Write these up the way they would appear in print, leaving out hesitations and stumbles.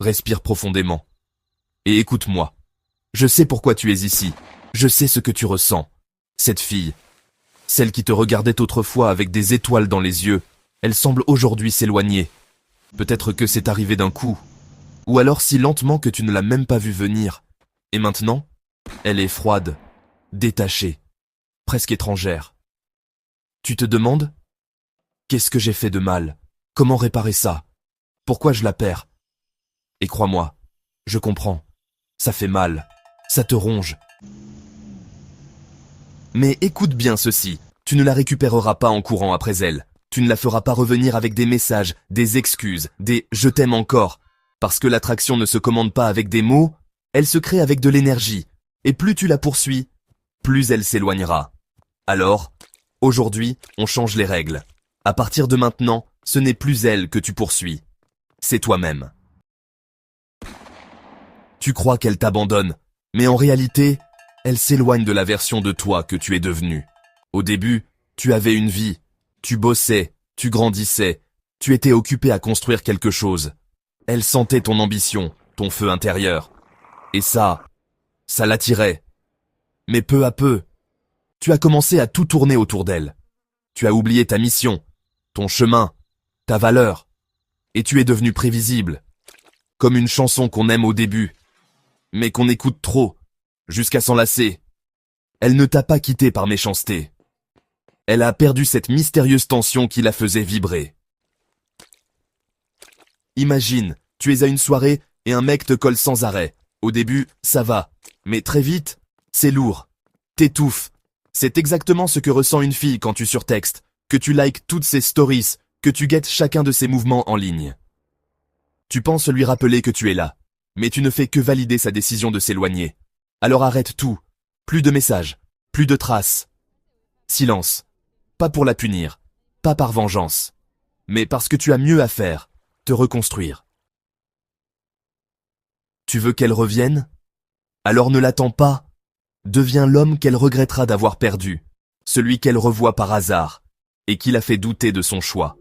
respire profondément. Et écoute-moi. Je sais pourquoi tu es ici. Je sais ce que tu ressens. Cette fille, celle qui te regardait autrefois avec des étoiles dans les yeux, elle semble aujourd'hui s'éloigner. Peut-être que c'est arrivé d'un coup. Ou alors si lentement que tu ne l'as même pas vue venir. Et maintenant, elle est froide, détachée, presque étrangère. Tu te demandes ? Qu'est-ce que j'ai fait de mal ? Comment réparer ça ? Pourquoi je la perds ? Et crois-moi, je comprends. Ça fait mal. Ça te ronge. Mais écoute bien ceci. Tu ne la récupéreras pas en courant après elle. Tu ne la feras pas revenir avec des messages, des excuses, des « je t'aime encore ». Parce que l'attraction ne se commande pas avec des mots, elle se crée avec de l'énergie. Et plus tu la poursuis, plus elle s'éloignera. Alors, aujourd'hui, on change les règles. À partir de maintenant, ce n'est plus elle que tu poursuis. C'est toi-même. Tu crois qu'elle t'abandonne, mais en réalité, elle s'éloigne de la version de toi que tu es devenu. Au début, tu avais une vie, tu bossais, tu grandissais, tu étais occupé à construire quelque chose. Elle sentait ton ambition, ton feu intérieur. Et ça l'attirait. Mais peu à peu, tu as commencé à tout tourner autour d'elle. Tu as oublié ta mission, ton chemin, ta valeur. Et tu es devenu prévisible. Comme une chanson qu'on aime au début, mais qu'on écoute trop, jusqu'à s'en lasser. Elle ne t'a pas quitté par méchanceté. Elle a perdu cette mystérieuse tension qui la faisait vibrer. Imagine, tu es à une soirée et un mec te colle sans arrêt. Au début, ça va, mais très vite, c'est lourd. T'étouffes. C'est exactement ce que ressent une fille quand tu surtextes, que tu likes toutes ses stories, que tu guettes chacun de ses mouvements en ligne. Tu penses lui rappeler que tu es là, mais tu ne fais que valider sa décision de s'éloigner. Alors arrête tout. Plus de messages, plus de traces. Silence. Pas pour la punir, pas par vengeance, mais parce que tu as mieux à faire, te reconstruire. Tu veux qu'elle revienne ? Alors ne l'attends pas. Deviens l'homme qu'elle regrettera d'avoir perdu, celui qu'elle revoit par hasard, et qui l'a fait douter de son choix.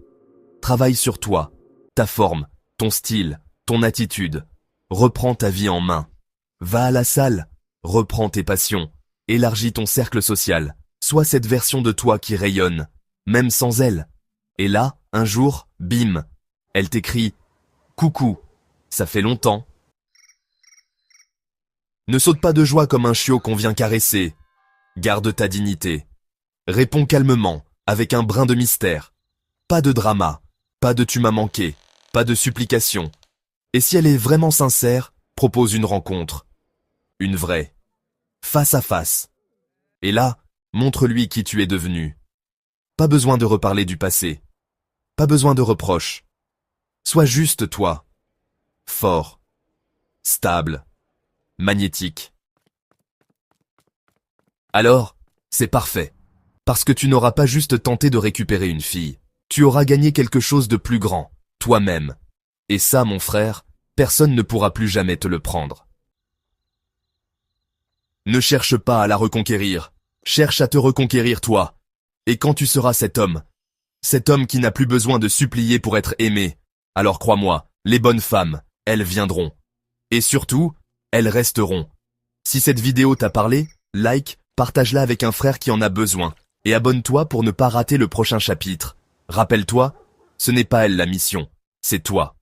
Travaille sur toi, ta forme, ton style, ton attitude. Reprends ta vie en main. Va à la salle, reprends tes passions, élargis ton cercle social. Sois cette version de toi qui rayonne, même sans elle. Et là, un jour, bim, elle t'écrit « Coucou, ça fait longtemps ». Ne saute pas de joie comme un chiot qu'on vient caresser. Garde ta dignité. Réponds calmement, avec un brin de mystère. Pas de drama, pas de tu m'as manqué, pas de supplication. Et si elle est vraiment sincère, propose une rencontre. Une vraie. Face à face. Et là, montre-lui qui tu es devenu. Pas besoin de reparler du passé. Pas besoin de reproches. Sois juste toi. Fort. Stable. Magnétique. Alors, c'est parfait. Parce que tu n'auras pas juste tenté de récupérer une fille. Tu auras gagné quelque chose de plus grand, toi-même. Et ça, mon frère, personne ne pourra plus jamais te le prendre. Ne cherche pas à la reconquérir. Cherche à te reconquérir toi. Et quand tu seras cet homme qui n'a plus besoin de supplier pour être aimé, alors crois-moi, les bonnes femmes, elles viendront. Et surtout, elles resteront. Si cette vidéo t'a parlé, like, partage-la avec un frère qui en a besoin. Et abonne-toi pour ne pas rater le prochain chapitre. Rappelle-toi, ce n'est pas elle la mission, c'est toi.